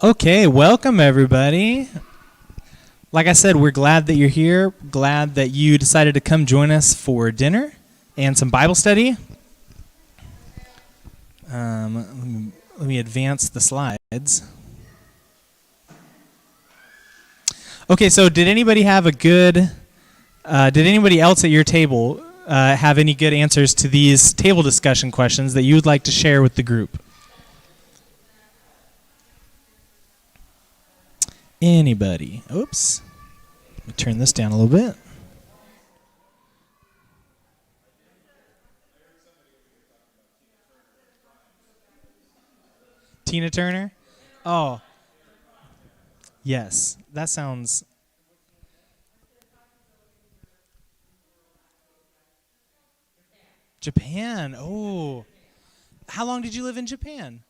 Okay, welcome everybody. Like I said, we're glad that you're here. Glad that you decided to come join us for dinner and some Bible study. Let me advance the slides. Okay, so did anybody have a good? Did anybody else at your table have any good answers to these table discussion questions that you would like to share with the group? Anybody? Oops. Let me turn this down a little bit. Tina Turner? Oh. Yes. That sounds... Japan. Oh. How long did you live in Japan?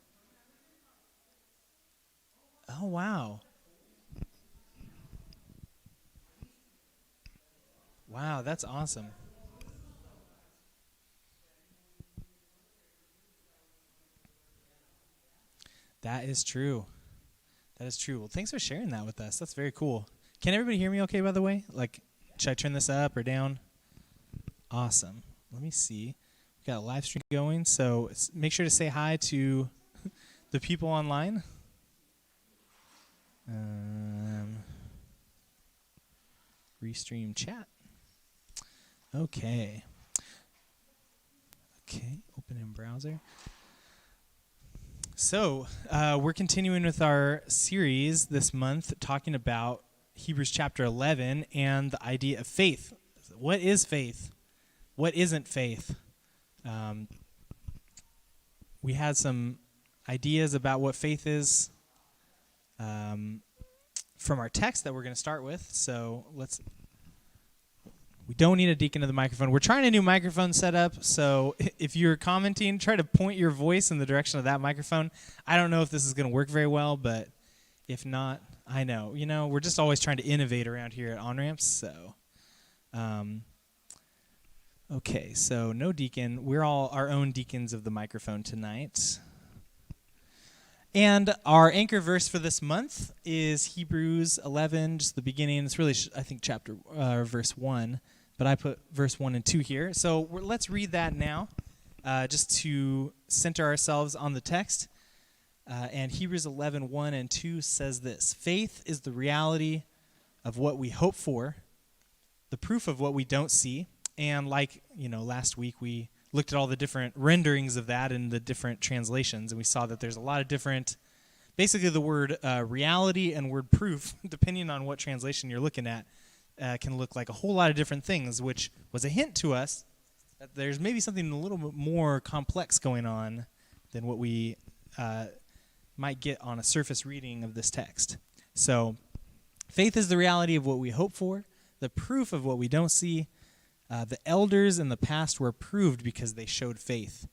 Oh, wow. Wow, that's awesome. That is true. That is true. Well, thanks for sharing that with us. That's very cool. Can everybody hear me okay, by the way? Like, should I turn this up or down? Awesome. Let me see. We got a live stream going, so make sure to say hi to the people online. Restream chat. Okay. Okay, open in browser. So, we're continuing with our series this month talking about Hebrews chapter 11 and the idea of faith. What is faith? What isn't faith? We had some ideas about what faith is from our text that we're going to start with. So, we don't need a deacon to the microphone. We're trying a new microphone setup, so if you're commenting, try to point your voice in the direction of that microphone. I don't know if this is going to work very well, but if not, I know. You know, we're just always trying to innovate around here at On-Ramps, so. Okay, so no deacon. We're all our own deacons of the microphone tonight. And our anchor verse for this month is Hebrews 11, just the beginning. It's really, I think, verse 1. But I put verse 1 and 2 here. So let's read that now, just to center ourselves on the text. And Hebrews 11, 1 and 2 says this: Faith is the reality of what we hope for, the proof of what we don't see. And like, last week we looked at all the different renderings of that in the different translations, and we saw that there's a lot of different, basically the word reality and word proof, depending on what translation you're looking at, can look like a whole lot of different things, which was a hint to us that there's maybe something a little bit more complex going on than what we might get on a surface reading of this text. So, faith is the reality of what we hope for, the proof of what we don't see. The elders in the past were approved because they showed faith.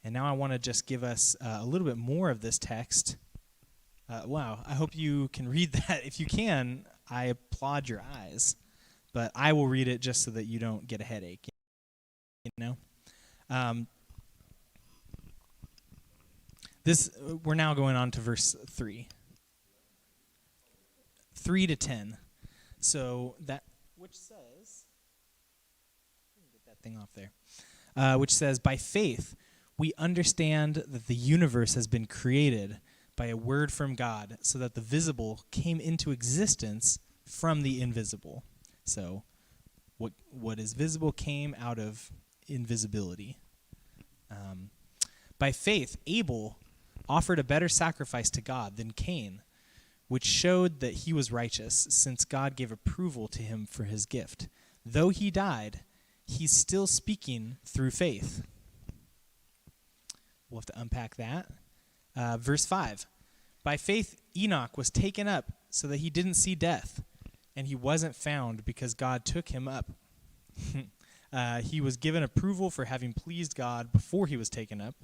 And now I want to just give us a little bit more of this text. Wow, I hope you can read that. If you can, I applaud your eyes. But I will read it just so that you don't get a headache. We're now going on to verse 3. 3 to 10. So that, which says, get that thing off there, which says, by faith we understand that the universe has been created by a word from God, so that the visible came into existence from the invisible. So what is visible came out of invisibility. By faith, Abel offered a better sacrifice to God than Cain, which showed that he was righteous, since God gave approval to him for his gift. Though he died, he's still speaking through faith. We'll have to unpack that. Verse 5. By faith, Enoch was taken up so that he didn't see death, and he wasn't found because God took him up. He was given approval for having pleased God before he was taken up.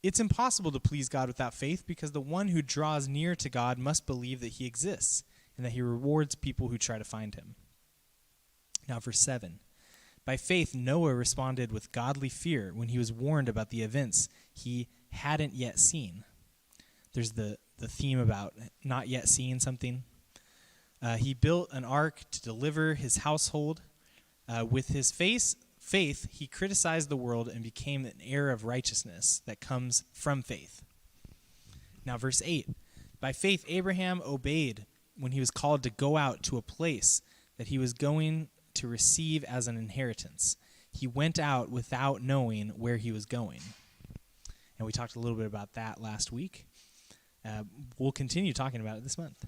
It's impossible to please God without faith, because the one who draws near to God must believe that he exists and that he rewards people who try to find him. Now, verse 7. By faith, Noah responded with godly fear when he was warned about the events he hadn't yet seen. There's the the theme about not yet seeing something. He built an ark to deliver his household. With his faith, he criticized the world and became an heir of righteousness that comes from faith. Now, verse 8. By faith, Abraham obeyed when he was called to go out to a place that he was going to receive as an inheritance. He went out without knowing where he was going. And we talked a little bit about that last week. We'll continue talking about it this month.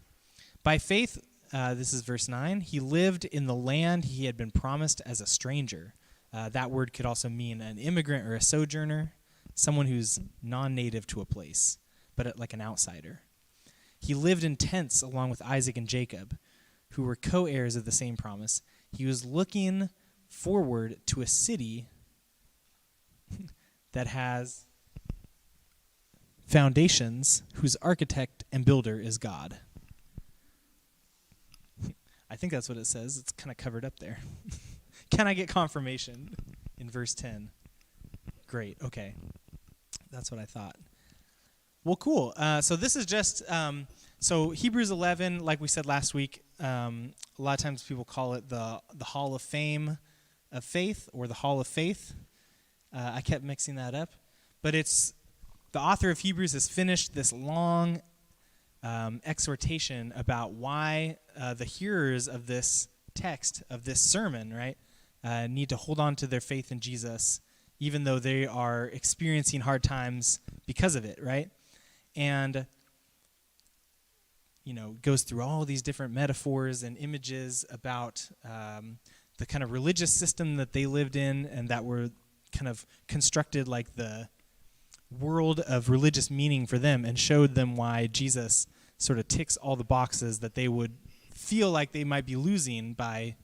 By faith, this is verse 9, he lived in the land he had been promised as a stranger. That word could also mean an immigrant or a sojourner, someone who's non-native to a place, but like an outsider. He lived in tents along with Isaac and Jacob, who were co-heirs of the same promise. He was looking forward to a city that has foundations, whose architect and builder is God. I think that's what it says. It's kind of covered up there. Can I get confirmation in verse 10? Great. Okay. That's what I thought. Well, cool. So this is just, so Hebrews 11, like we said last week, a lot of times people call it the Hall of Fame of Faith or the Hall of Faith. I kept mixing that up. But it's, the author of Hebrews has finished this long exhortation about why the hearers of this text, of this sermon, right, need to hold on to their faith in Jesus, even though they are experiencing hard times because of it, right? And, you know, goes through all these different metaphors and images about the kind of religious system that they lived in and that were kind of constructed like the world of religious meaning for them, and showed them why Jesus sort of ticks all the boxes that they would feel like they might be losing by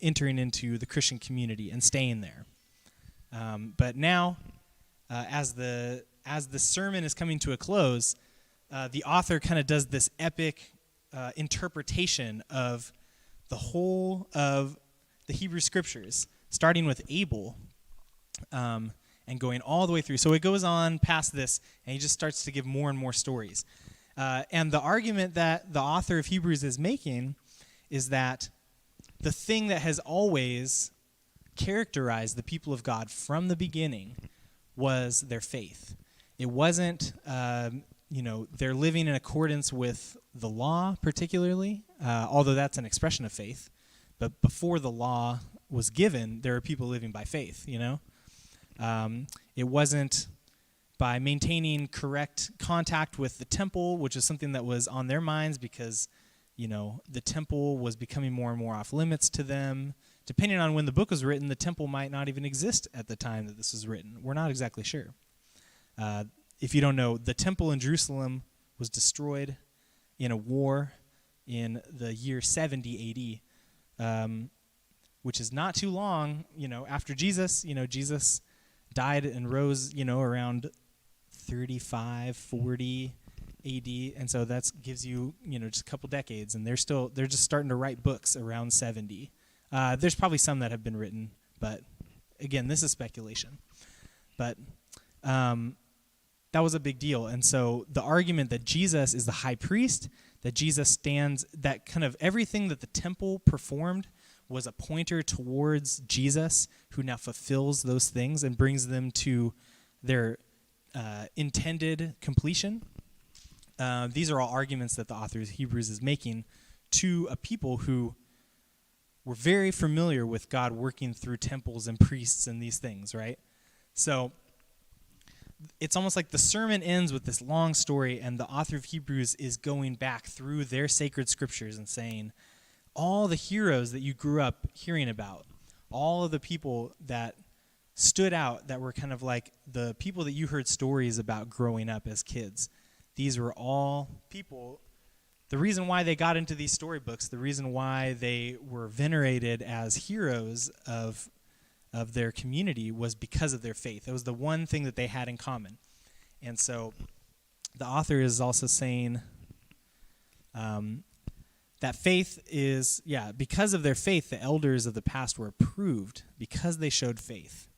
entering into the Christian community and staying there. But now, as the sermon is coming to a close, the author kind of does this epic interpretation of the whole of the Hebrew Scriptures, starting with Abel, and going all the way through. So it goes on past this, and he just starts to give more and more stories. And the argument that the author of Hebrews is making is that the thing that has always characterized the people of God from the beginning was their faith. It wasn't, they're living in accordance with the law particularly, although that's an expression of faith. But before the law was given, there were people living by faith, you know? It wasn't by maintaining correct contact with the temple, which is something that was on their minds because, you know, the temple was becoming more and more off limits to them. Depending on when the book was written, the temple might not even exist at the time that this was written. We're not exactly sure. If you don't know, the temple in Jerusalem was destroyed in a war in the year 70 AD, which is not too long, after Jesus. Jesus died and rose, around 35, 40 AD, and so that gives you, just a couple decades, and they're just starting to write books around 70. There's probably some that have been written, but again, this is speculation. But that was a big deal, and so the argument that Jesus is the high priest, that Jesus stands, that kind of everything that the temple performed was a pointer towards Jesus, who now fulfills those things and brings them to their intended completion. These are all arguments that the author of Hebrews is making to a people who were very familiar with God working through temples and priests and these things, right? So it's almost like the sermon ends with this long story, and the author of Hebrews is going back through their sacred scriptures and saying, all the heroes that you grew up hearing about, all of the people that stood out, that were kind of like the people that you heard stories about growing up as kids, these were all people. The reason why they got into these storybooks, the reason why they were venerated as heroes of their community was because of their faith. It was the one thing that they had in common. And so the author is also saying that faith is, because of their faith, the elders of the past were approved because they showed faith.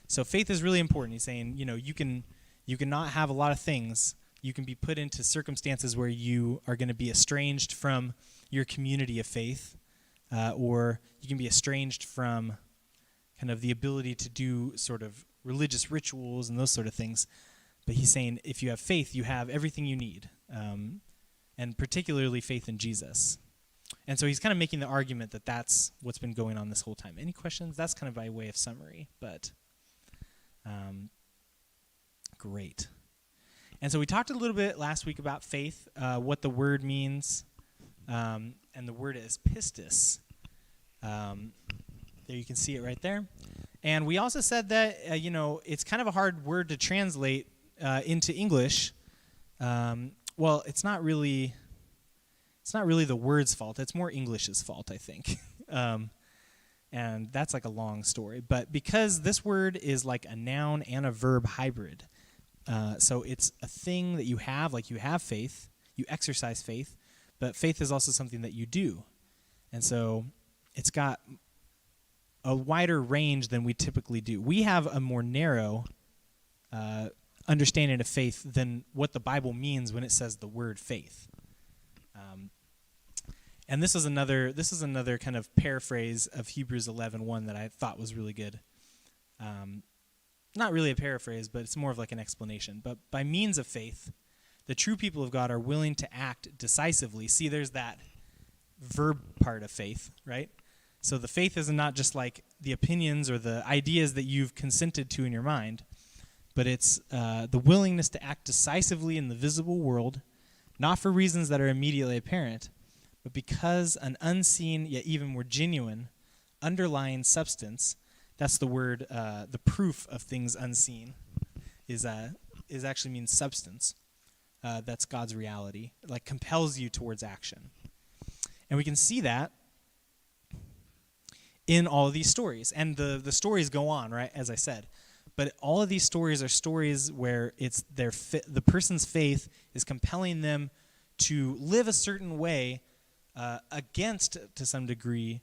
So faith is really important. He's saying, you can not have a lot of things, You can be put into circumstances where you are going to be estranged from your community of faith, or you can be estranged from kind of the ability to do sort of religious rituals and those sort of things. But he's saying if you have faith, you have everything you need, and particularly faith in Jesus. And so he's kind of making the argument that that's what's been going on this whole time. Any questions? That's kind of by way of summary, but great. And so we talked a little bit last week about faith, what the word means, and the word is pistis. There you can see it right there. And we also said that, it's kind of a hard word to translate into English. Well, it's not really the word's fault. It's more English's fault, I think. And that's like a long story. But because this word is like a noun and a verb hybrid, so it's a thing that you have, like you have faith, you exercise faith, but faith is also something that you do. And so it's got a wider range than we typically do. We have a more narrow understanding of faith than what the Bible means when it says the word faith. And this is another kind of paraphrase of Hebrews 11:1 that I thought was really good. Not really a paraphrase, but it's more of like an explanation. But by means of faith, the true people of God are willing to act decisively. See, there's that verb part of faith, right? So the faith is not just like the opinions or the ideas that you've consented to in your mind, but it's the willingness to act decisively in the visible world, not for reasons that are immediately apparent, but because an unseen, yet even more genuine, underlying substance, that's the word, the proof of things unseen, is actually means substance. That's God's reality, like compels you towards action. And we can see that in all of these stories. And the stories go on, right, as I said. But all of these stories are stories where it's the person's faith is compelling them to live a certain way against, to some degree,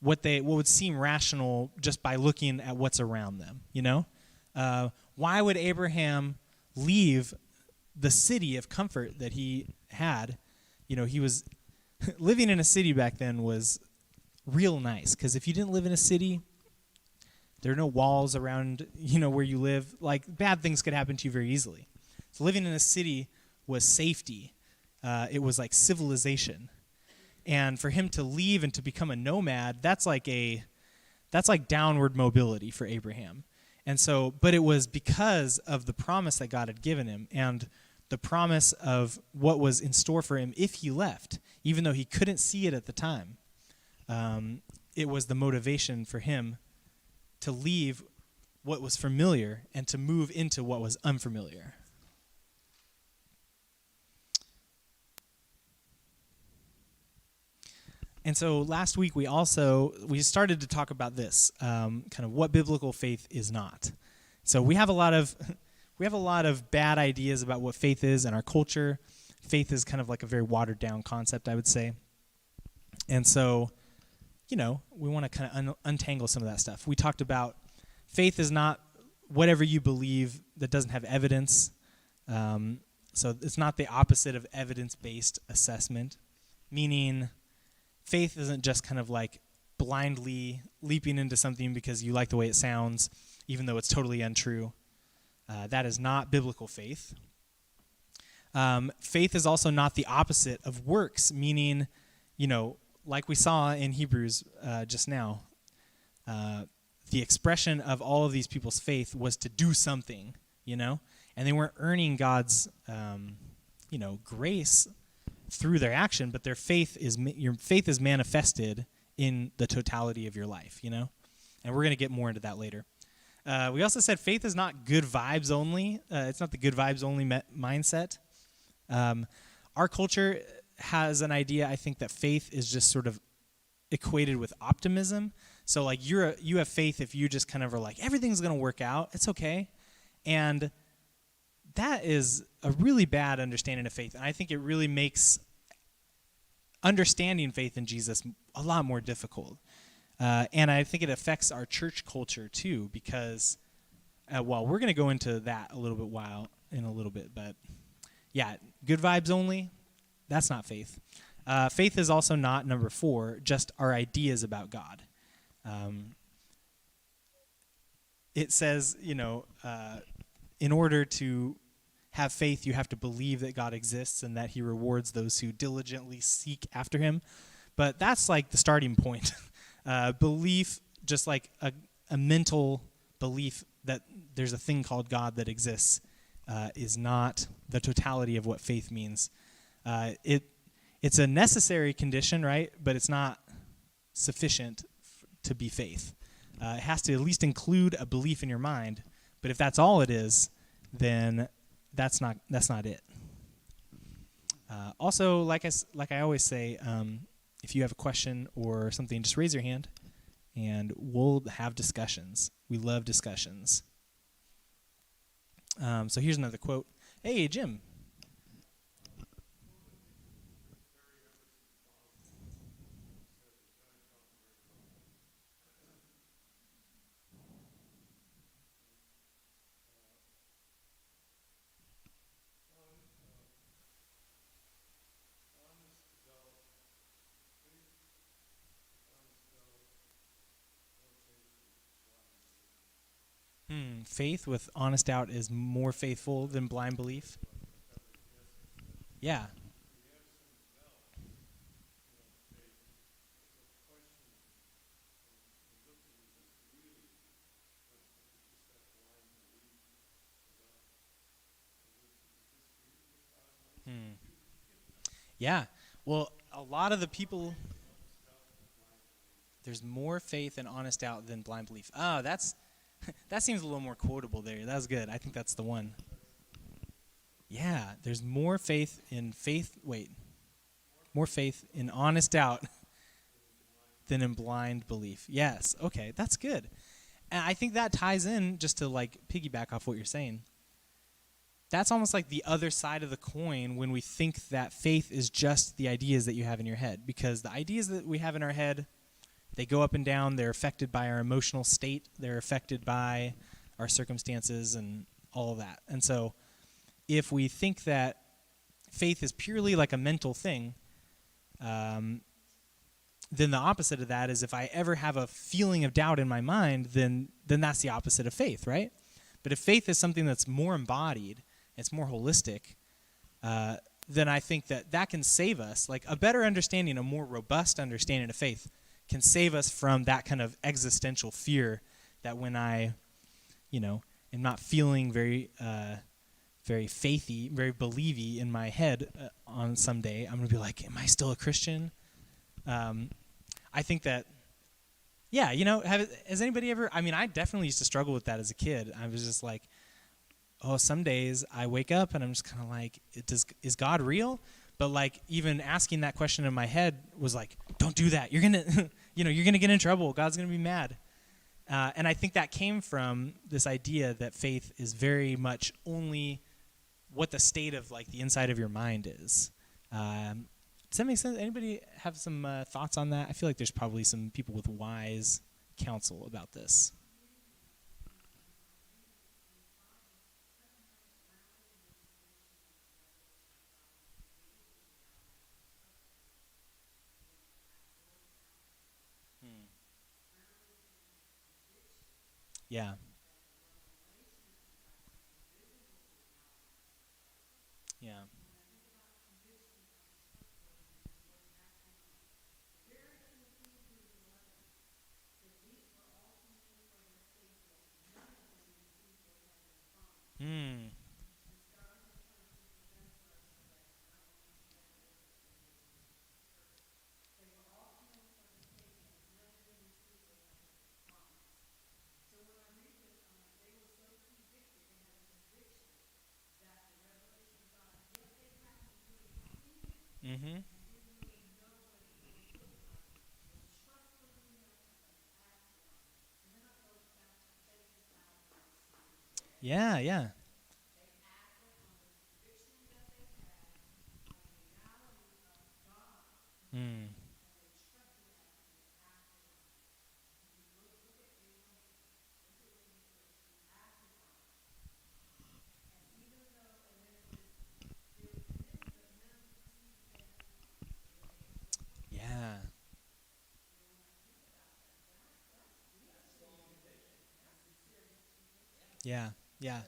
what would seem rational just by looking at what's around them. Why would Abraham leave the city of comfort that he had? He was living in a city back then was real nice, because if you didn't live in a city, there are no walls around where you live. Like, bad things could happen to you very easily. So living in a city was safety. It was like civilization. And for him to leave and to become a nomad, that's like downward mobility for Abraham. And so, but it was because of the promise that God had given him and the promise of what was in store for him if he left, even though he couldn't see it at the time. It was the motivation for him to leave what was familiar and to move into what was unfamiliar. And so last week we started to talk about this, kind of what biblical faith is not. So we have a lot of bad ideas about what faith is in our culture. Faith is kind of like a very watered down concept, I would say. And so, we want to kind of untangle some of that stuff. We talked about faith is not whatever you believe that doesn't have evidence. So it's not the opposite of evidence-based assessment, meaning faith isn't just kind of like blindly leaping into something because you like the way it sounds, even though it's totally untrue. That is not biblical faith. Faith is also not the opposite of works, meaning, like we saw in Hebrews just now, the expression of all of these people's faith was to do something, and they weren't earning God's, grace through their action, but your faith is manifested in the totality of your life, and we're going to get more into that later. We also said faith is not good vibes only. It's not the good vibes only mindset. Our culture has an idea, I think, that faith is just sort of equated with optimism. So like you have faith if you just kind of are like, everything's going to work out. It's okay. And that is a really bad understanding of faith. And I think it really makes understanding faith in Jesus a lot more difficult. And I think it affects our church culture too, because, we're going to go into that in a little bit, but, Yeah, good vibes only. That's not faith. Faith is also not, number 4, just our ideas about God. Um, it says, in order to have faith, you have to believe that God exists and that he rewards those who diligently seek after him. But that's like the starting point. Belief, just like a mental belief that there's a thing called God that exists, is not the totality of what faith means. It's a necessary condition, right? But it's not sufficient to be faith. It has to at least include a belief in your mind. But if that's all it is, then that's not it. Also, like I always say, if you have a question or something, just raise your hand, and we'll have discussions. We love discussions. So here's another quote. Hey, Jim. Faith with honest doubt is more faithful than blind belief. Yeah. Yeah. Well, a lot of the people, there's more faith and honest doubt than blind belief. Oh, that seems a little more quotable there. That was good. I think that's the one. Yeah, there's more faith in more faith in honest doubt than in blind belief. Yes. Okay, that's good. And I think that ties in, just to like piggyback off what you're saying. That's almost like the other side of the coin when we think that faith is just the ideas that you have in your head. Because the ideas that we have in our head, they go up and down. They're affected by our emotional state. They're affected by our circumstances and all of that. And so if we think that faith is purely like a mental thing, then the opposite of that is if I ever have a feeling of doubt in my mind, then that's the opposite of faith, right? But if faith is something that's more embodied, it's more holistic, then I think that can save us. Like a better understanding, a more robust understanding of faith can save us from that kind of existential fear that when I, am not feeling very faithy, very believy in my head on some day, I'm going to be like, am I still a Christian? I think that, yeah, has anybody ever, I definitely used to struggle with that as a kid. I was just like, some days I wake up and I'm just kind of like, is God real? But like even asking that question in my head was like, don't do that. You're going to, you're going to get in trouble. God's going to be mad. And I think that came from this idea that faith is very much only what the state of like the inside of your mind is. Does that make sense? Anybody have some thoughts on that? I feel like there's probably some people with wise counsel about this. Yeah. Yeah. Hmm. Mm-hmm. Yeah, yeah. Mm. Yeah. Yeah.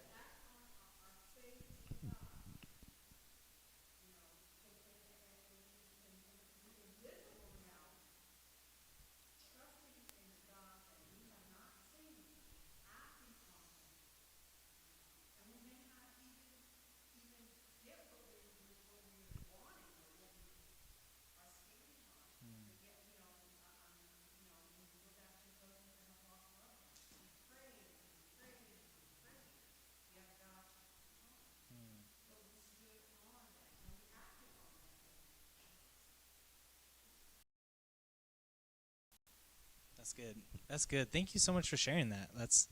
That's good. That's good. Thank you so much for sharing that. That's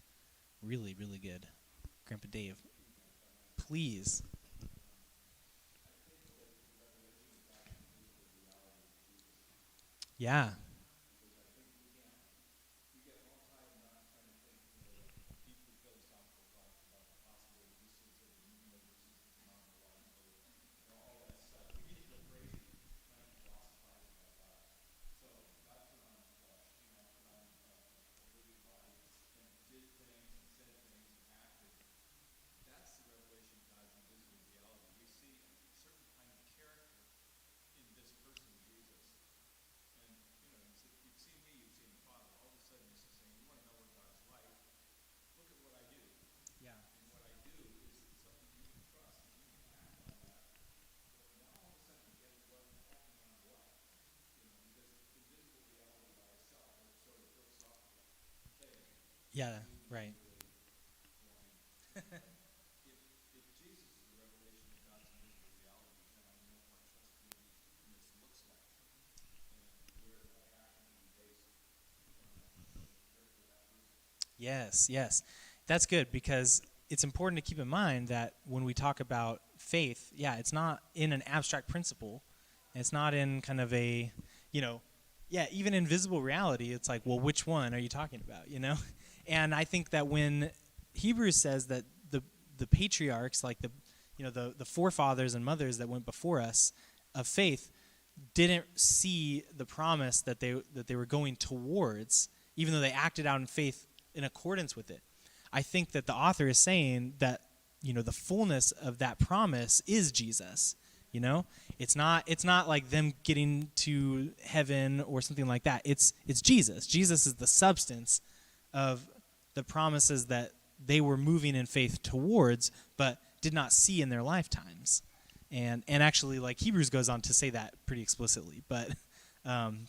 really, really good. Grandpa Dave, please. Yeah. Yeah. Yeah. Right. Yes, yes. That's good because it's important to keep in mind that when we talk about faith, yeah, it's not in an abstract principle. It's not in kind of a, you know, yeah, even invisible reality, it's like, well, which one are you talking about, you know? And I think that when Hebrews says that the patriarchs, like the forefathers and mothers that went before us of faith, didn't see the promise that they were going towards, even though they acted out in faith in accordance with it. I think that the author is saying that the fullness of that promise is Jesus. It's not like them getting to heaven or something like that. It's Jesus. Jesus is the substance of the promises that they were moving in faith towards, but did not see in their lifetimes. And actually, like Hebrews goes on to say that pretty explicitly, but um,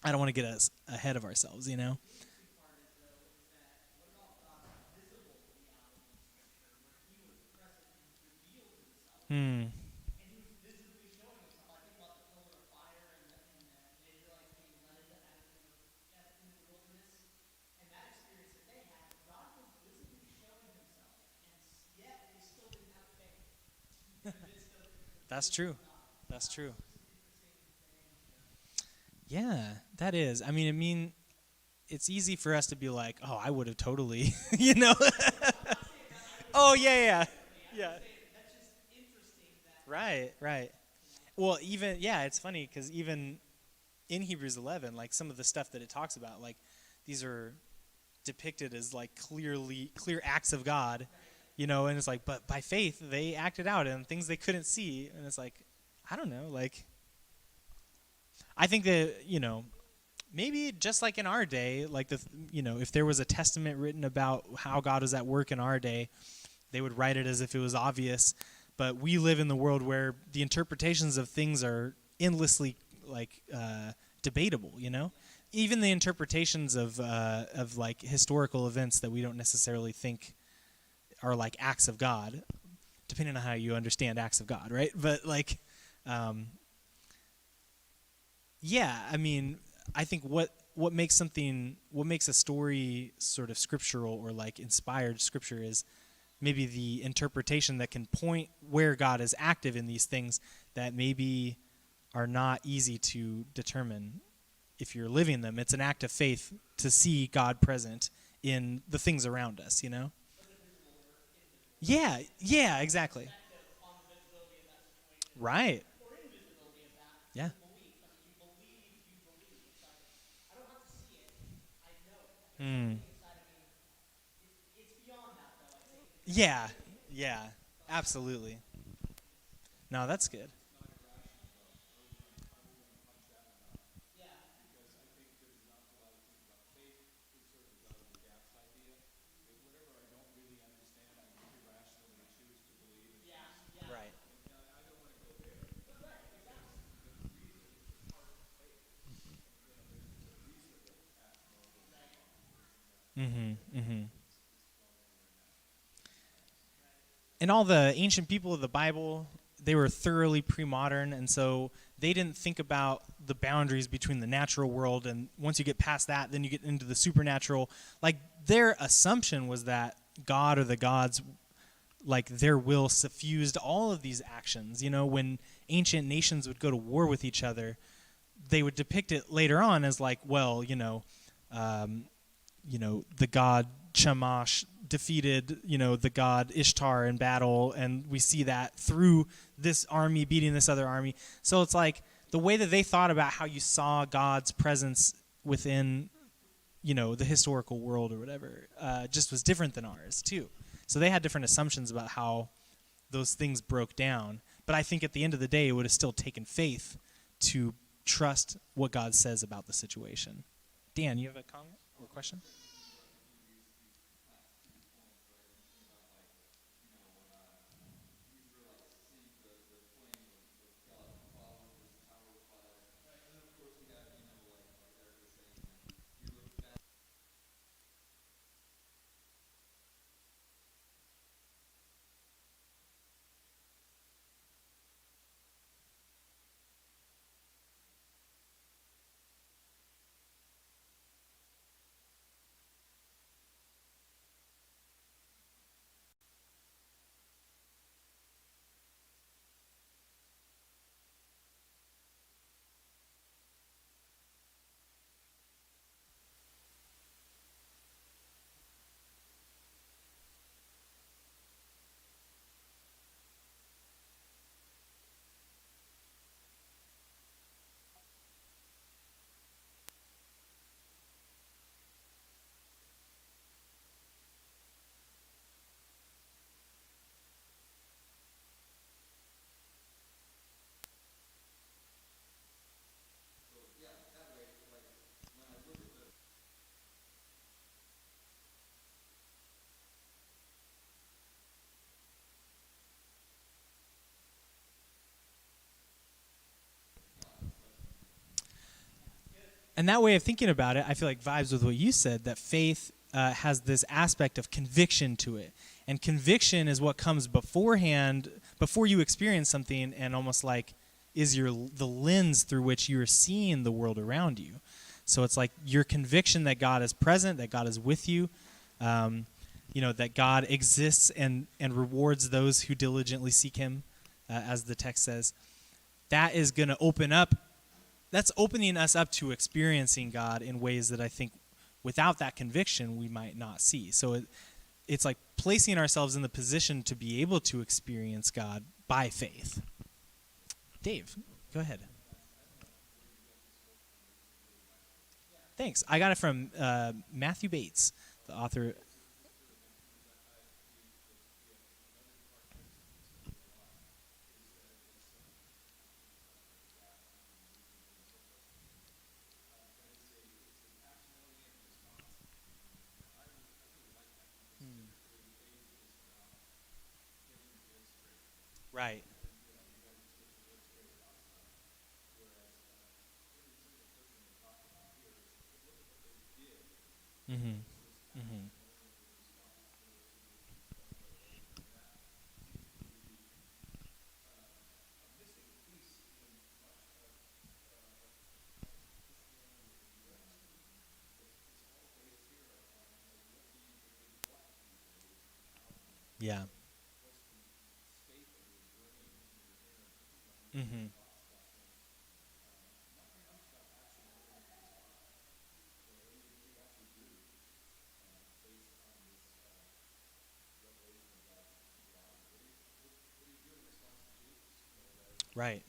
I don't want to get us ahead of ourselves, you know. Hmm. That's true. That's true. Yeah, that is. I mean, it's easy for us to be like, oh, I would have totally, you know. Oh yeah, yeah, yeah. Right, right. Well, even yeah, it's funny because even in Hebrews 11, like some of the stuff that it talks about, like these are depicted as like clear acts of God, and it's like, but by faith they acted out and things they couldn't see, and it's like, I don't know, like I think that maybe just like in our day, like if there was a testament written about how God was at work in our day, they would write it as if it was obvious. But we live in the world where the interpretations of things are endlessly like debatable. Even the interpretations of like historical events that we don't necessarily think are like acts of God, depending on how you understand acts of God, right? But like, um, yeah, I mean, I think what makes a story sort of scriptural or like inspired scripture is maybe the interpretation that can point where God is active in these things that maybe are not easy to determine if you're living them. It's an act of faith to see God present in the things around us. Yeah, yeah, exactly. Right. Yeah. Mm. Yeah, yeah, absolutely. No, that's good. Right. Mm-hmm. Mm-hmm. And all the ancient people of the Bible, they were thoroughly pre-modern, and so they didn't think about the boundaries between the natural world, and once you get past that, then you get into the supernatural. Like their assumption was that God or the gods, like their will suffused all of these actions. You know, when ancient nations would go to war with each other, they would depict it later on as like, well, um, the god Shamash defeated, the god Ishtar in battle, and we see that through this army beating this other army. So it's like the way that they thought about how you saw God's presence within, the historical world or whatever, just was different than ours too. So they had different assumptions about how those things broke down. But I think at the end of the day, it would have still taken faith to trust what God says about the situation. Dan, you have a comment or question? And that way of thinking about it, I feel like vibes with what you said, that faith has this aspect of conviction to it. And conviction is what comes beforehand, before you experience something, and almost like is the lens through which you're seeing the world around you. So it's like your conviction that God is present, that God is with you, that God exists and rewards those who diligently seek him, as the text says. That is going to that's opening us up to experiencing God in ways that I think without that conviction we might not see. So it's like placing ourselves in the position to be able to experience God by faith. Dave, go ahead. Thanks. I got it from Matthew Bates, the author. Right. Mm-hmm. Mm-hmm. Yeah. Mm-hmm. Right.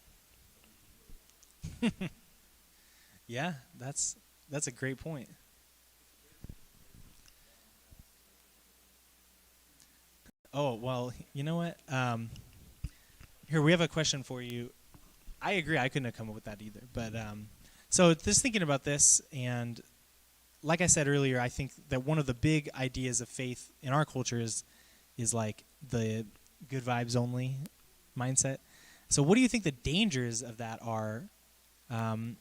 Yeah, that's a great point. Oh, well, you know what? Here, we have a question for you. I agree. I couldn't have come up with that either. But so just thinking about this, and like I said earlier, I think that one of the big ideas of faith in our culture is like the good vibes only mindset. So, what do you think the dangers of that are? Um,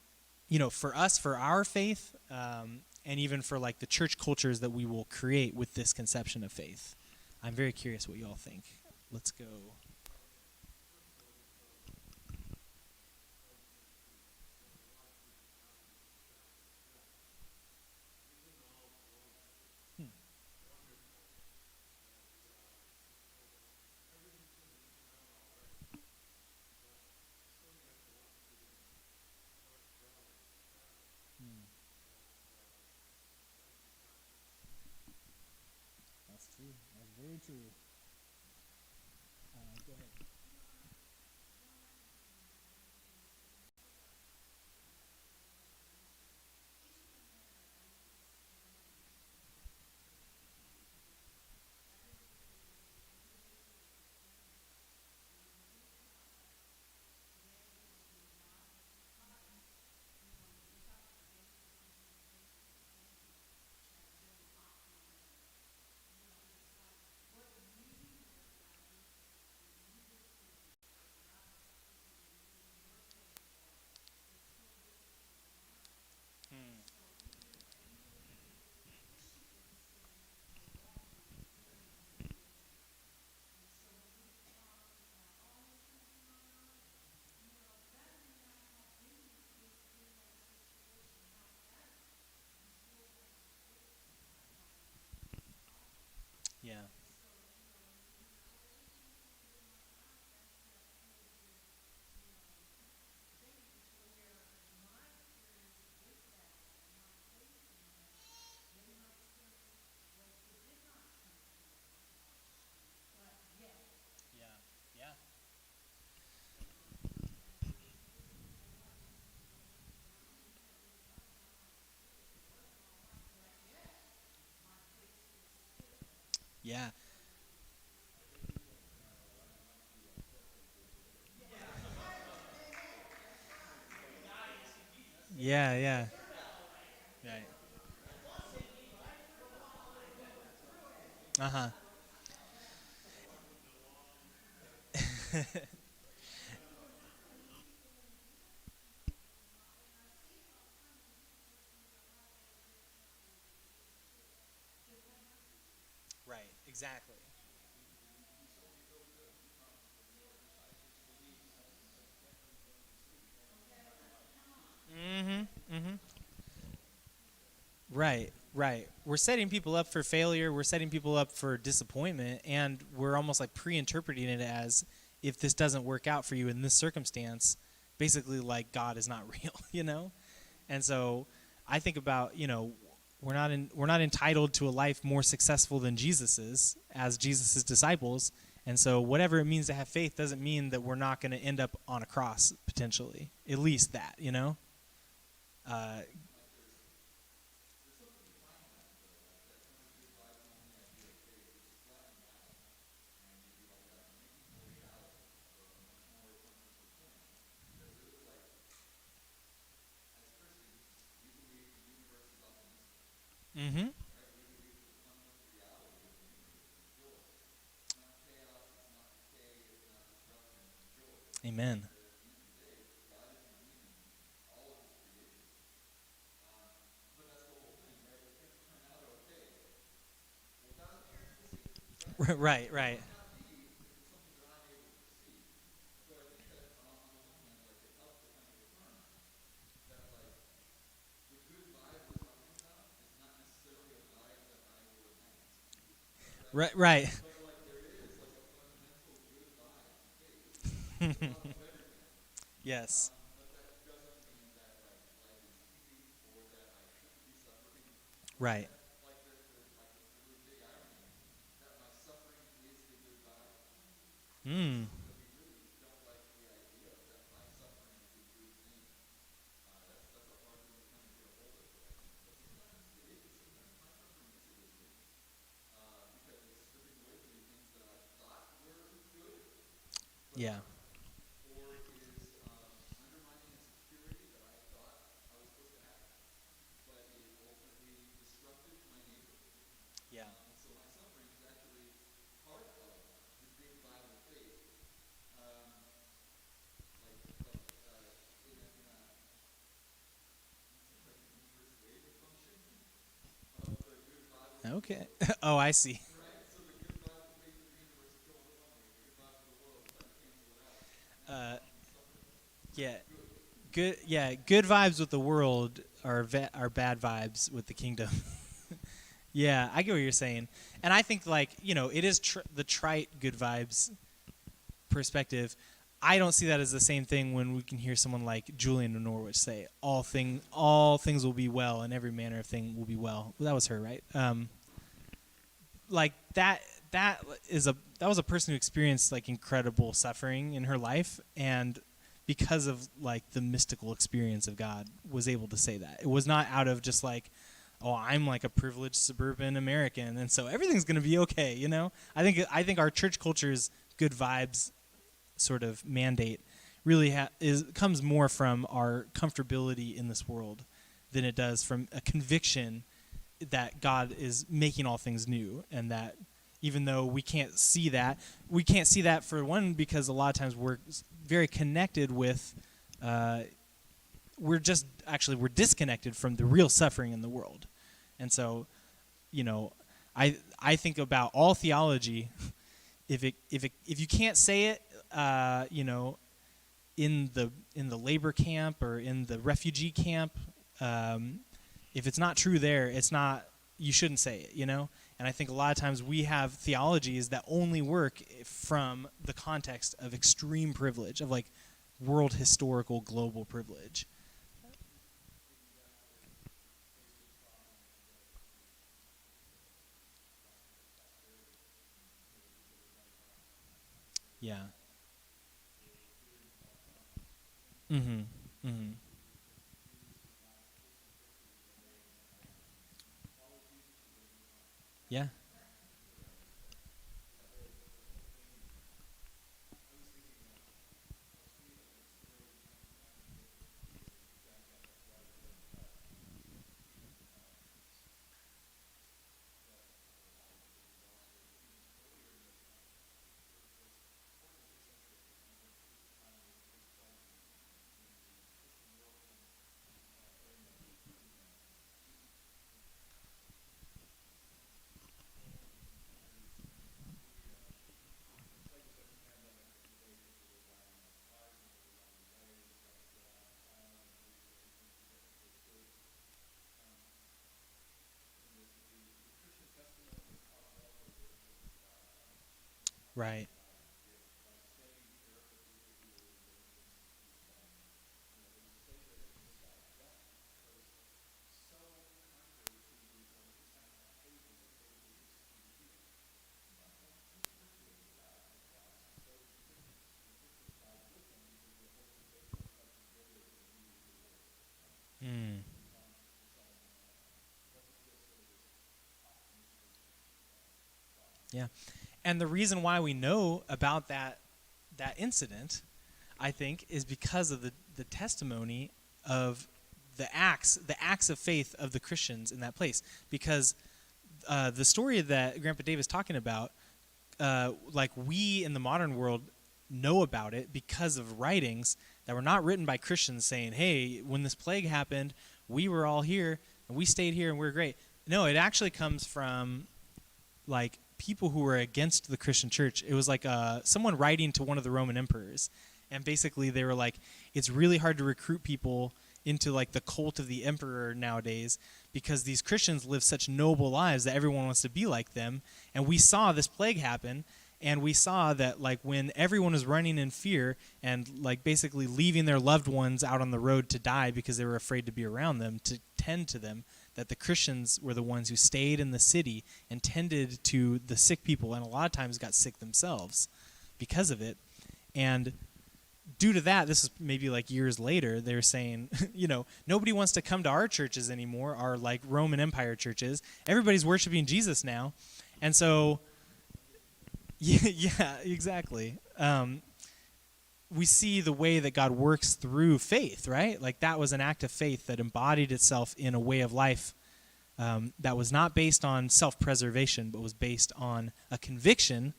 for us, for our faith, and even for like the church cultures that we will create with this conception of faith. I'm very curious what you all think. Let's go. Hmm. Hmm. That's true. That's very true. Go ahead. Hmm. Yeah. Yeah. Yeah. Yeah. Yeah. Yeah. Right. Uh huh. Right. Exactly. Mm-hmm. Mm-hmm. Right, right. We're setting people up for failure. We're setting people up for disappointment, and we're almost like pre-interpreting it as if this doesn't work out for you in this circumstance, basically like God is not real, you know. And so I think about we're not entitled to a life more successful than Jesus is as Jesus' disciples, and so whatever it means to have faith doesn't mean that we're not going to end up on a cross potentially. At least that, you know. Uh, mm-hmm. Amen. Right, right. Right, right. Yes. Right. Mm. Yeah. Yeah. Okay. Oh, I see. Uh, yeah. Good. Yeah. Good vibes with the world are bad vibes with the kingdom. Yeah, I get what you're saying, and I think like it is the trite good vibes perspective. I don't see that as the same thing when we can hear someone like Julian of Norwich say, all things will be well, and every manner of thing will be well." Well, that was her, right? Like that that was a person who experienced like incredible suffering in her life, and because of like the mystical experience of God was able to say that. It was not out of just like, "Oh, I'm like a privileged suburban American and so everything's going to be okay," I think our church culture's good vibes sort of mandate really comes more from our comfortability in this world than it does from a conviction that God is making all things new, and that even though we can't see that for one because a lot of times we're very connected with we're disconnected from the real suffering in the world. And so, I think about all theology. If you can't say it, in the labor camp or in the refugee camp, if it's not true there, it's not. You shouldn't say it, And I think a lot of times we have theologies that only work from the context of extreme privilege, of like world historical global privilege. Yeah. Mm-hmm. Mm-hmm. Yeah. Right. Mm. Yeah. And the reason why we know about that incident, I think, is because of the testimony of the acts of faith of the Christians in that place. Because the story that Grandpa Dave is talking about, like we in the modern world know about it because of writings that were not written by Christians saying, "Hey, when this plague happened, we were all here and we stayed here and we're great." No, it actually comes from like people who were against the Christian church. It was like someone writing to one of the Roman emperors, and basically they were like, "It's really hard to recruit people into like the cult of the emperor nowadays because these Christians live such noble lives that everyone wants to be like them." And we saw this plague happen, and we saw that like when everyone was running in fear and like basically leaving their loved ones out on the road to die because they were afraid to be around them, to tend to them, that the Christians were the ones who stayed in the city and tended to the sick people, and a lot of times got sick themselves because of it. And due to that, this is maybe like years later, they're saying, nobody wants to come to our churches anymore, our like Roman Empire churches. Everybody's worshiping Jesus now. And so, yeah, exactly. we see the way that God works through faith, right? Like that was an act of faith that embodied itself in a way of life that was not based on self-preservation, but was based on a conviction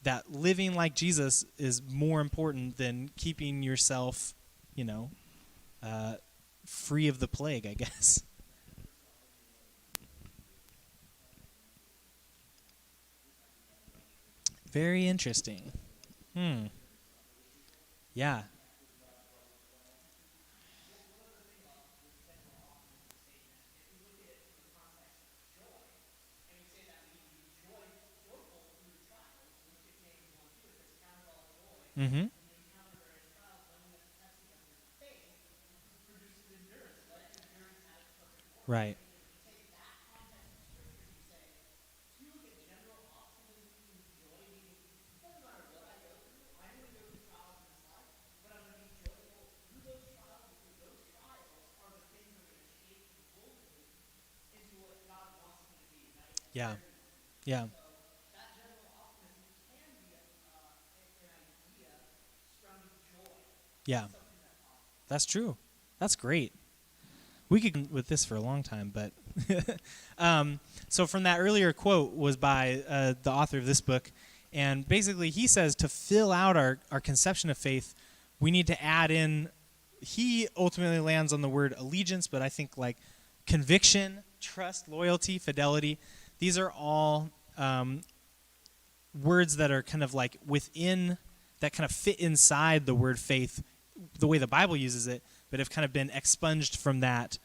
that living like Jesus is more important than keeping yourself, free of the plague, I guess. Very interesting. Yeah. Mm-hmm. Right. Yeah. Yeah. Yeah. That's true. That's great. We could with this for a long time, but so from that earlier quote was by the author of this book, and basically he says to fill out our conception of faith, we need to add in. He ultimately lands on the word allegiance, but I think like conviction, trust, loyalty, fidelity. These are all words that are kind of like within, that kind of fit inside the word faith, the way the Bible uses it, but have kind of been expunged from that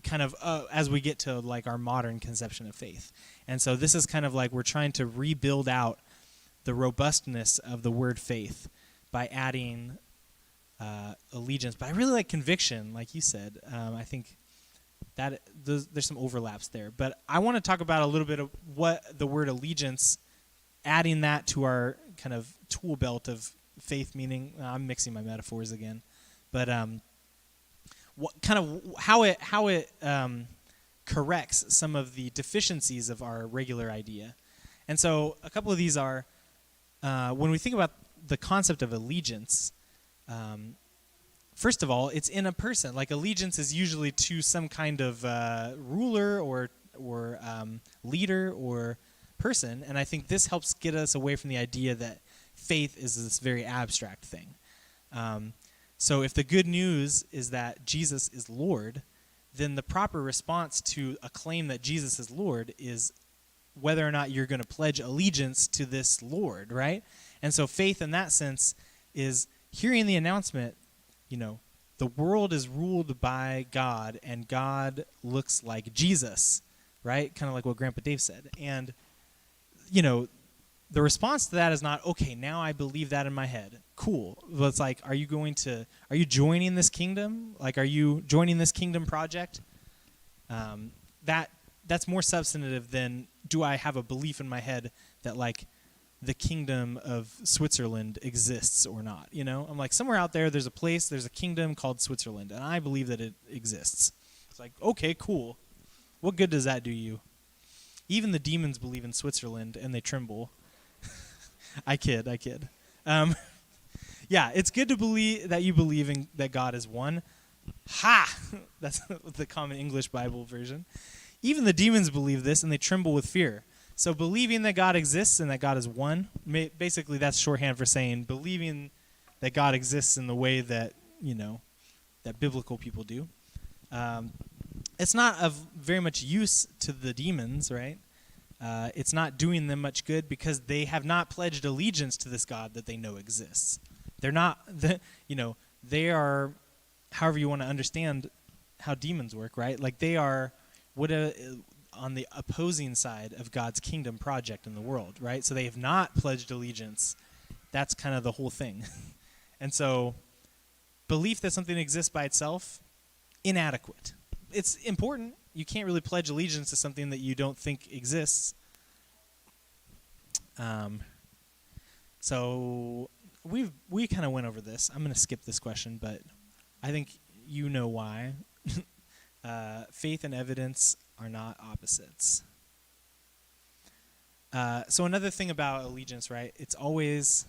kind of as we get to like our modern conception of faith. And so this is kind of like we're trying to rebuild out the robustness of the word faith by adding allegiance. But I really like conviction, like you said. I think that there's some overlaps there. But I want to talk about a little bit of what the word allegiance, adding that to our kind of tool belt of faith meaning. I'm mixing my metaphors again. But what kind of how it corrects some of the deficiencies of our regular idea. And so a couple of these are, when we think about the concept of allegiance, first of all, it's in a person. Like allegiance is usually to some kind of ruler or leader or person. And I think this helps get us away from the idea that faith is this very abstract thing. So if the good news is that Jesus is Lord, then the proper response to a claim that Jesus is Lord is whether or not you're going to pledge allegiance to this Lord, right? And so faith in that sense is hearing the announcement, the world is ruled by God and God looks like Jesus, right? Kind of like what Grandpa Dave said. And, the response to that is not, okay, now I believe that in my head. Cool. But it's like, are you joining this kingdom? Like, are you joining this kingdom project? That's more substantive than do I have a belief in my head that like the kingdom of Switzerland exists or not? I'm like, somewhere out there's a kingdom called Switzerland, and I believe that it exists. It's like, okay, cool. What good does that do you? Even the demons believe in Switzerland, and they tremble. I kid. Yeah, it's good to believe that you believe in that God is one. Ha! That's the Common English Bible version. Even the demons believe this, and they tremble with fear. So believing that God exists and that God is one, basically that's shorthand for saying believing that God exists in the way that, that biblical people do. It's not of very much use to the demons, right? It's not doing them much good because they have not pledged allegiance to this God that they know exists. They're not, they are, however you want to understand how demons work, right? Like they are on the opposing side of God's kingdom project in the world, right? So they have not pledged allegiance. That's kind of the whole thing. And so belief that something exists by itself, inadequate. It's important. You can't really pledge allegiance to something that you don't think exists. So we kind of went over this. I'm going to skip this question, but I think you know why. Faith and evidence are not opposites. So another thing about allegiance, right? It's always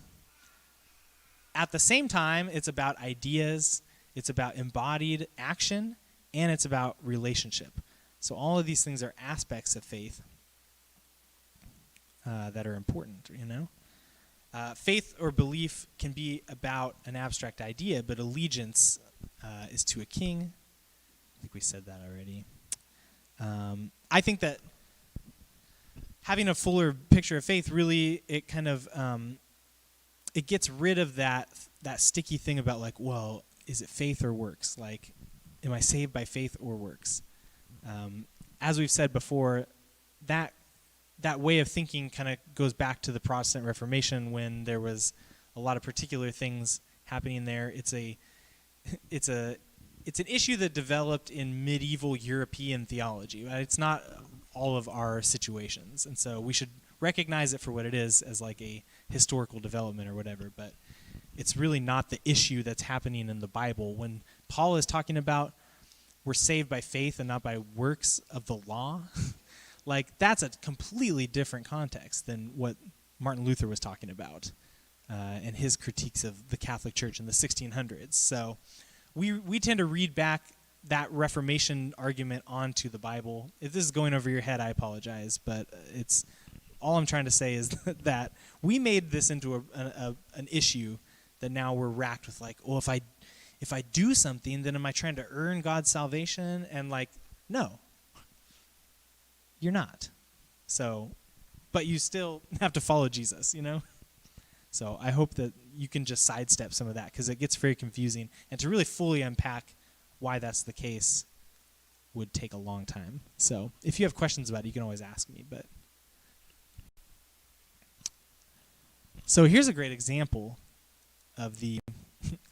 At the same time, it's about ideas, it's about embodied action, and it's about relationship. So all of these things are aspects of faith that are important, you know? Faith or belief can be about an abstract idea, but allegiance is to a king. I think we said that already. I think that having a fuller picture of faith really, it kind of, it gets rid of that sticky thing about like, well, is it faith or works? Like, am I saved by faith or works? As we've said before, that way of thinking kind of goes back to the Protestant Reformation when there was a lot of particular things happening there. It's an issue that developed in medieval European theology. Right? It's not all of our situations, and so we should recognize it for what it is, as like a historical development or whatever, but it's really not the issue that's happening in the Bible. When Paul is talking about we're saved by faith and not by works of the law, like that's a completely different context than what Martin Luther was talking about and his critiques of the Catholic Church in the 1600s. So we tend to read back that Reformation argument onto the Bible. If this is going over your head, I apologize, but it's all I'm trying to say is that we made this into an issue that now we're racked with, like, well, if I do something, then am I trying to earn God's salvation? And like, no, you're not. So, but you still have to follow Jesus, you know? So I hope that you can just sidestep some of that, because it gets very confusing. And to really fully unpack why that's the case would take a long time. So if you have questions about it, you can always ask me. But so here's a great example of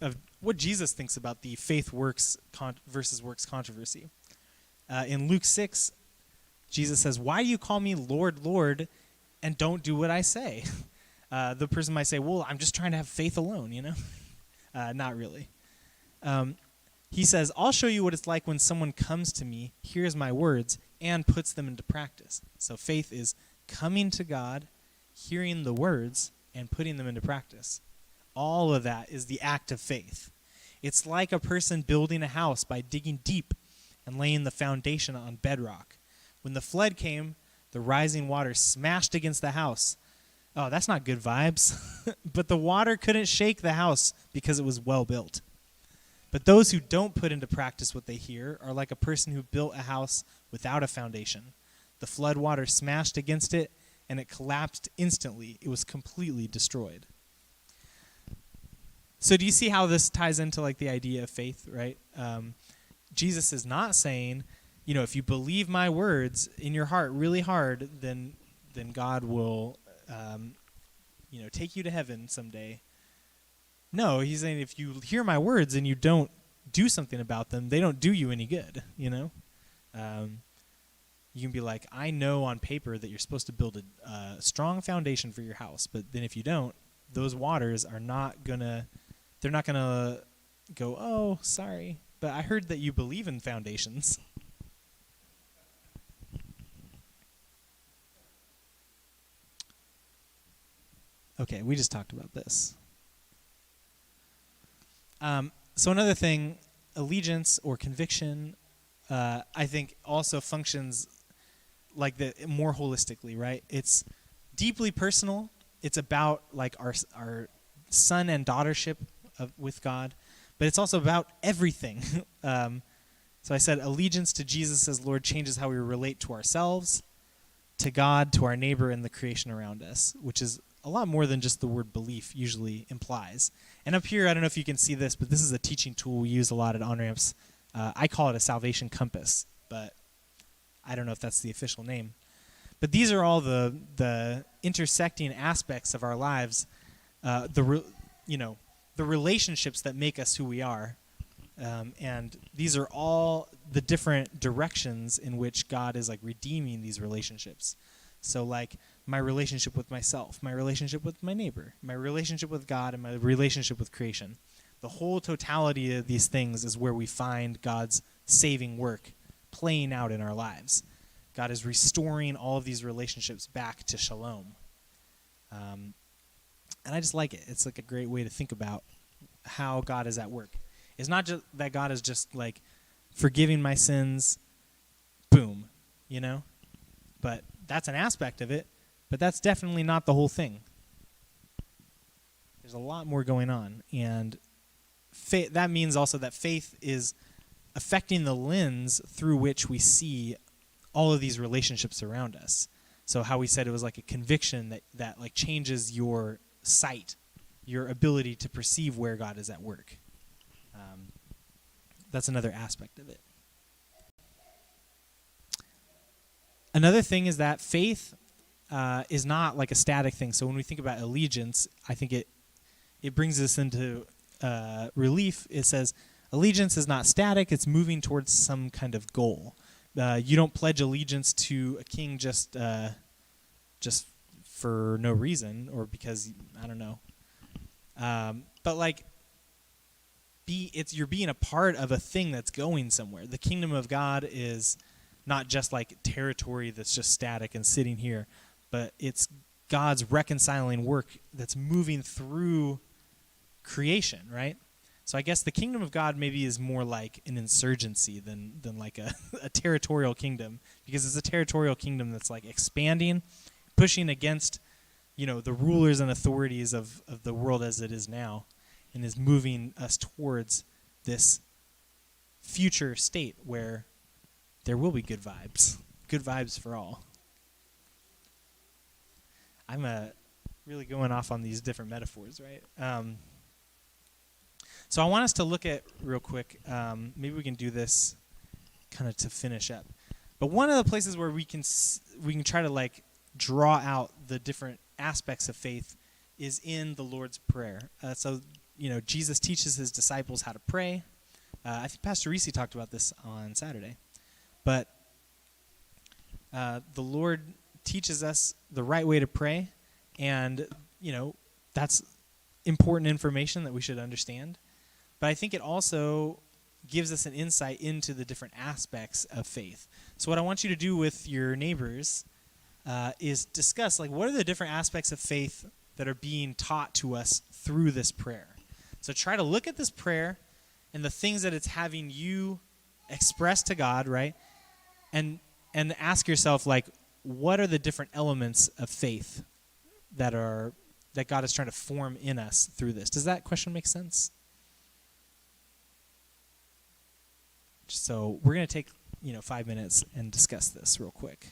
of what Jesus thinks about the faith works versus works controversy. In Luke 6, Jesus says, "Why do you call me Lord, Lord, and don't do what I say?" The person might say, "Well, I'm just trying to have faith alone, you know?" Not really. He says, "I'll show you what it's like when someone comes to me, hears my words, and puts them into practice." So faith is coming to God, hearing the words, and putting them into practice. All of that is the act of faith. It's like a person building a house by digging deep and laying the foundation on bedrock. When the flood came, the rising water smashed against the house. Oh, that's not good vibes. But the water couldn't shake the house because it was well built. But those who don't put into practice what they hear are like a person who built a house without a foundation. The flood water smashed against it, and it collapsed instantly. It was completely destroyed. So do you see how this ties into like the idea of faith, right? Jesus is not saying, you know, if you believe my words in your heart really hard, then God will, take you to heaven someday. No, he's saying if you hear my words and you don't do something about them, they don't do you any good, you know? You can be like, I know on paper that you're supposed to build a strong foundation for your house, but then if you don't, those waters are not gonna, they're not gonna go, oh, sorry, but I heard that you believe in foundations. Okay, we just talked about this. So another thing, allegiance or conviction, I think also functions like the more holistically, right? It's deeply personal. It's about like our son and daughtership with God, but it's also about everything. So I said allegiance to Jesus as Lord changes how we relate to ourselves, to God, to our neighbor, and the creation around us, which is a lot more than just the word belief usually implies. And up here, I don't know if you can see this, but this is a teaching tool we use a lot at on-ramps. I call it a salvation compass, but I don't know if that's the official name. But these are all the intersecting aspects of our lives, the relationships that make us who we are. And these are all the different directions in which God is like redeeming these relationships. So like my relationship with myself, my relationship with my neighbor, my relationship with God, and my relationship with creation. The whole totality of these things is where we find God's saving work playing out in our lives. God is restoring all of these relationships back to shalom. And I just like it. It's like a great way to think about how God is at work. It's not just that God is just like forgiving my sins, boom, you know? But that's an aspect of it, but that's definitely not the whole thing. There's a lot more going on, and that means also that faith is affecting the lens through which we see all of these relationships around us. So how we said it was like a conviction that like changes your sight, your ability to perceive where God is at work. That's another aspect of it. Another thing is that faith is not like a static thing. So when we think about allegiance, I think it brings us into relief. It says allegiance is not static. It's moving towards some kind of goal. You don't pledge allegiance to a king just for no reason or because, I don't know. But like, you're being a part of a thing that's going somewhere. The kingdom of God is not just like territory that's just static and sitting here, but it's God's reconciling work that's moving through creation, right? So I guess the kingdom of God maybe is more like an insurgency than like a territorial kingdom, because it's a territorial kingdom that's like expanding, pushing against, the rulers and authorities of the world as it is now, and is moving us towards this future state where there will be good vibes for all. I'm really going off on these different metaphors, right? So I want us to look at real quick, maybe we can do this kind of to finish up. But one of the places where we can try to like draw out the different aspects of faith is in the Lord's Prayer. So Jesus teaches his disciples how to pray. I think Pastor Reese talked about this on Saturday. But the Lord teaches us the right way to pray, and, that's important information that we should understand. But I think it also gives us an insight into the different aspects of faith. So what I want you to do with your neighbors is discuss, like, what are the different aspects of faith that are being taught to us through this prayer. So try to look at this prayer and the things that it's having you express to God, right? And ask yourself, like, what are the different elements of faith that God is trying to form in us through this? Does that question make sense? So we're going to take 5 minutes and discuss this real quick.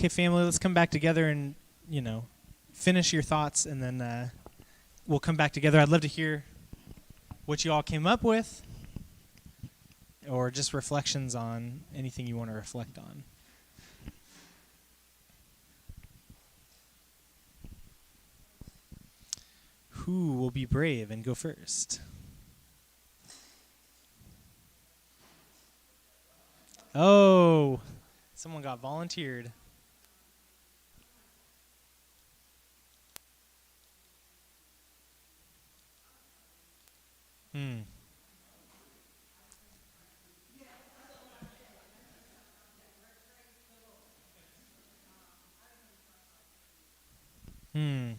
Okay, family, let's come back together and, you know, finish your thoughts, and then we'll come back together. I'd love to hear what you all came up with, or just reflections on anything you want to reflect on. Who will be brave and go first? Oh, someone got volunteered. Hmm. Hmm.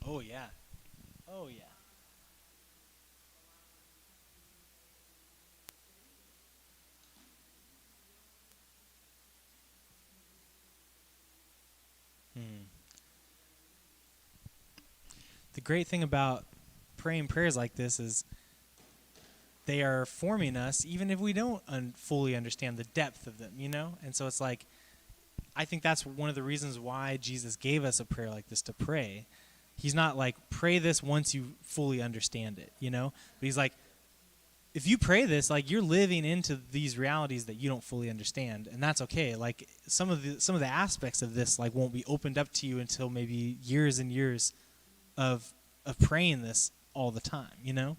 Oh yeah. Oh yeah. Hmm. The great thing about praying prayers like this is they are forming us, even if we don't fully understand the depth of them, you know? And so it's like, I think that's one of the reasons why Jesus gave us a prayer like this to pray. He's not like, pray this once you fully understand it, you know? But he's like, if you pray this, like, you're living into these realities that you don't fully understand, and that's okay. Like, some of the aspects of this, like, won't be opened up to you until maybe years and years of praying this all the time, you know?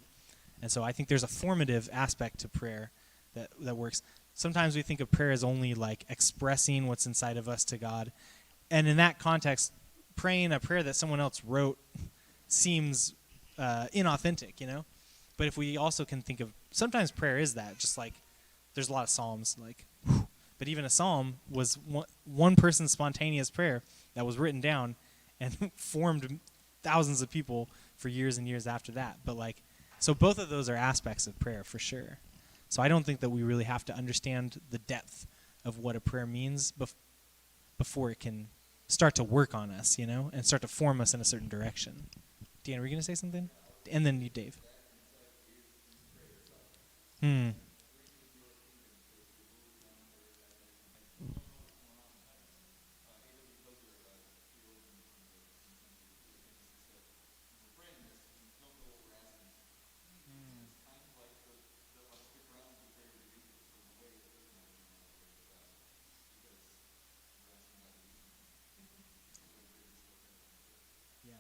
And so I think there's a formative aspect to prayer that works. Sometimes we think of prayer as only like expressing what's inside of us to God. And in that context, praying a prayer that someone else wrote seems inauthentic, you know? But if we also can think of, sometimes prayer is that, just like there's a lot of psalms, like, but even a psalm was one person's spontaneous prayer that was written down and formed thousands of people for years and years after that. But like, so both of those are aspects of prayer for sure. So I don't think that we really have to understand the depth of what a prayer means before it can start to work on us, you know, and start to form us in a certain direction. Dan, were you going to say something? And then you, Dave. Hmm. Yeah.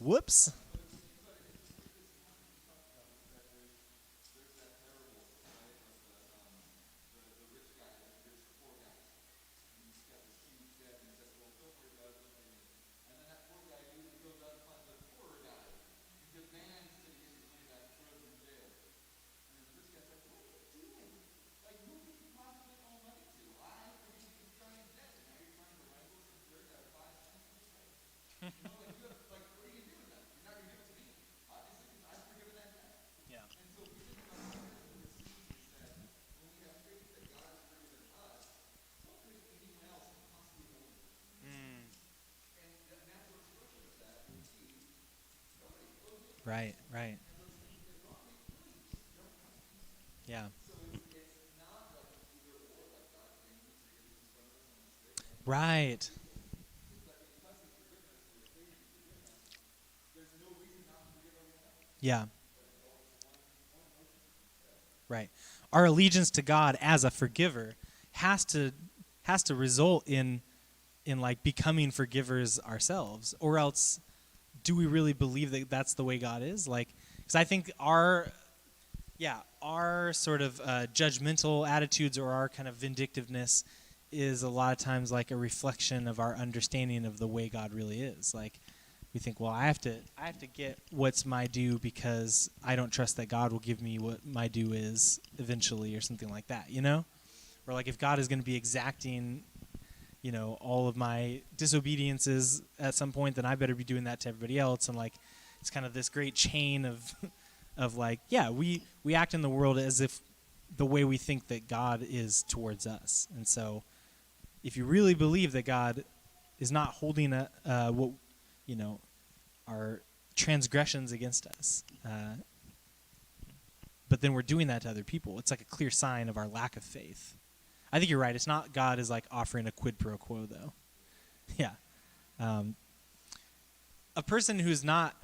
Whoops. Yeah. Mm. Right, right. Yeah. Right. Yeah. Right. Our allegiance to God as a forgiver has to result in like becoming forgivers ourselves, or else do we really believe that that's the way God is? Like, because I think our sort of judgmental attitudes or our kind of vindictiveness is a lot of times like a reflection of our understanding of the way God really is. Like, we think, well, I have to get what's my due because I don't trust that God will give me what my due is eventually, or something like that, you know? Or like if God is going to be exacting, you know, all of my disobediences at some point, then I better be doing that to everybody else. And like, it's kind of this great chain of of like, yeah, we act in the world as if the way we think that God is towards us. And so if you really believe that God is not holding what, you know, our transgressions against us, but then we're doing that to other people, it's like a clear sign of our lack of faith. I think you're right. It's not God is like offering a quid pro quo, though. Yeah. A person who is not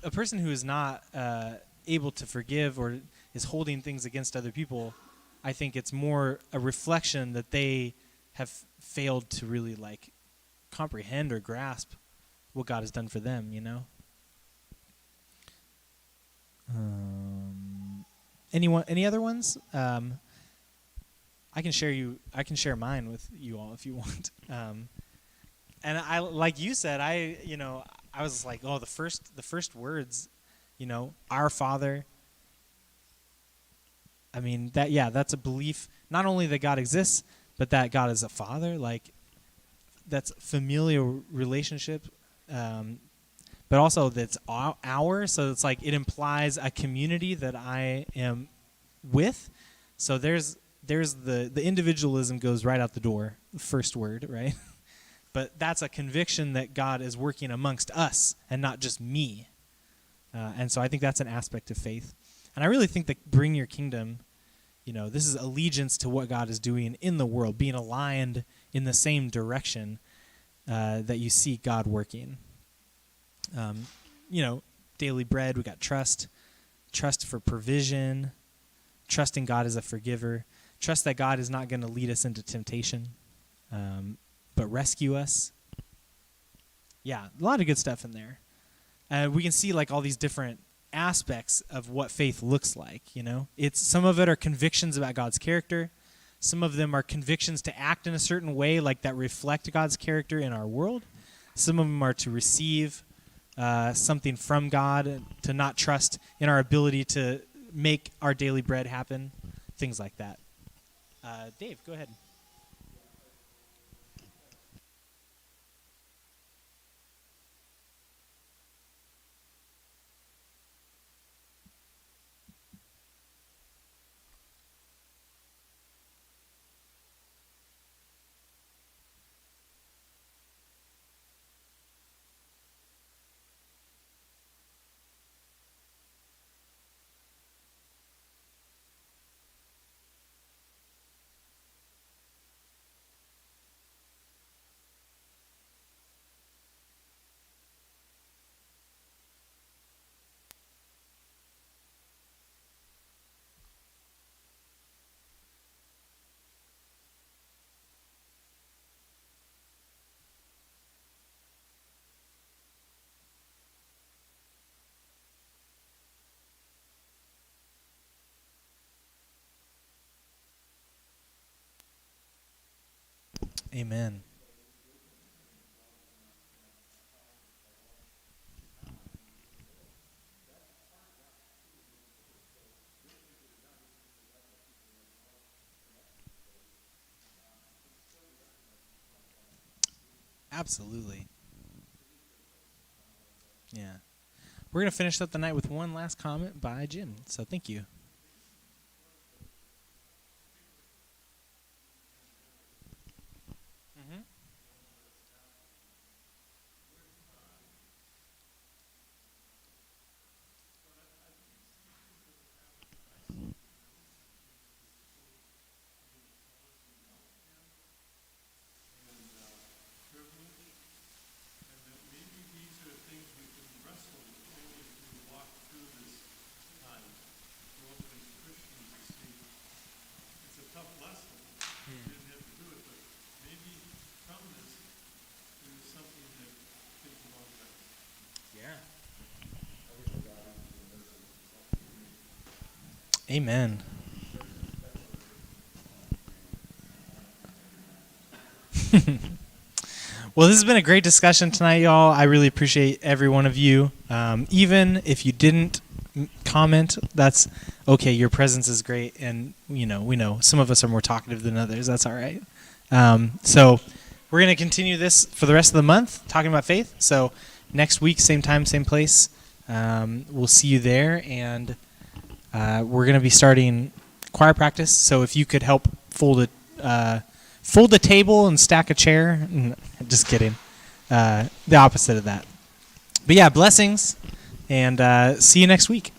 able to forgive or is holding things against other people, I think it's more a reflection that they have failed to really like comprehend or grasp what God has done for them, you know? Any other ones? I can share mine with you all if you want. And I, like you said, I was like, oh, the first words, you know, our Father. I mean, that's a belief, not only that God exists, but that God is a father. Like, that's familial relationship, but also that's our. So it's like it implies a community that I am with. So there's the individualism goes right out the door, first word, right? But that's a conviction that God is working amongst us and not just me. And so I think that's an aspect of faith. And I really think that bring your kingdom, you know, this is allegiance to what God is doing in the world, being aligned in the same direction that you see God working. You know, daily bread, we got trust for provision, trusting God as a forgiver, trust that God is not going to lead us into temptation, but rescue us. Yeah, a lot of good stuff in there. We can see like all these different aspects of what faith looks like, you know. It's some of it are convictions about God's character. Some of them are convictions to act in a certain way like that reflect God's character in our world. Some of them are to receive something from God, to not trust in our ability to make our daily bread happen, things like that. Dave, go ahead. Amen. Absolutely. Yeah. We're going to finish up the night with one last comment by Jim. So thank you. Mm-hmm. Amen. Well, this has been a great discussion tonight, y'all. I really appreciate every one of you. Even if you didn't comment, that's okay. Your presence is great, and we know some of us are more talkative than others. That's all right. So we're going to continue this for the rest of the month, talking about faith. So next week, same time, same place. We'll see you there, and we're going to be starting choir practice. So if you could help fold a table and stack a chair. Just kidding. The opposite of that. But yeah, blessings, and see you next week.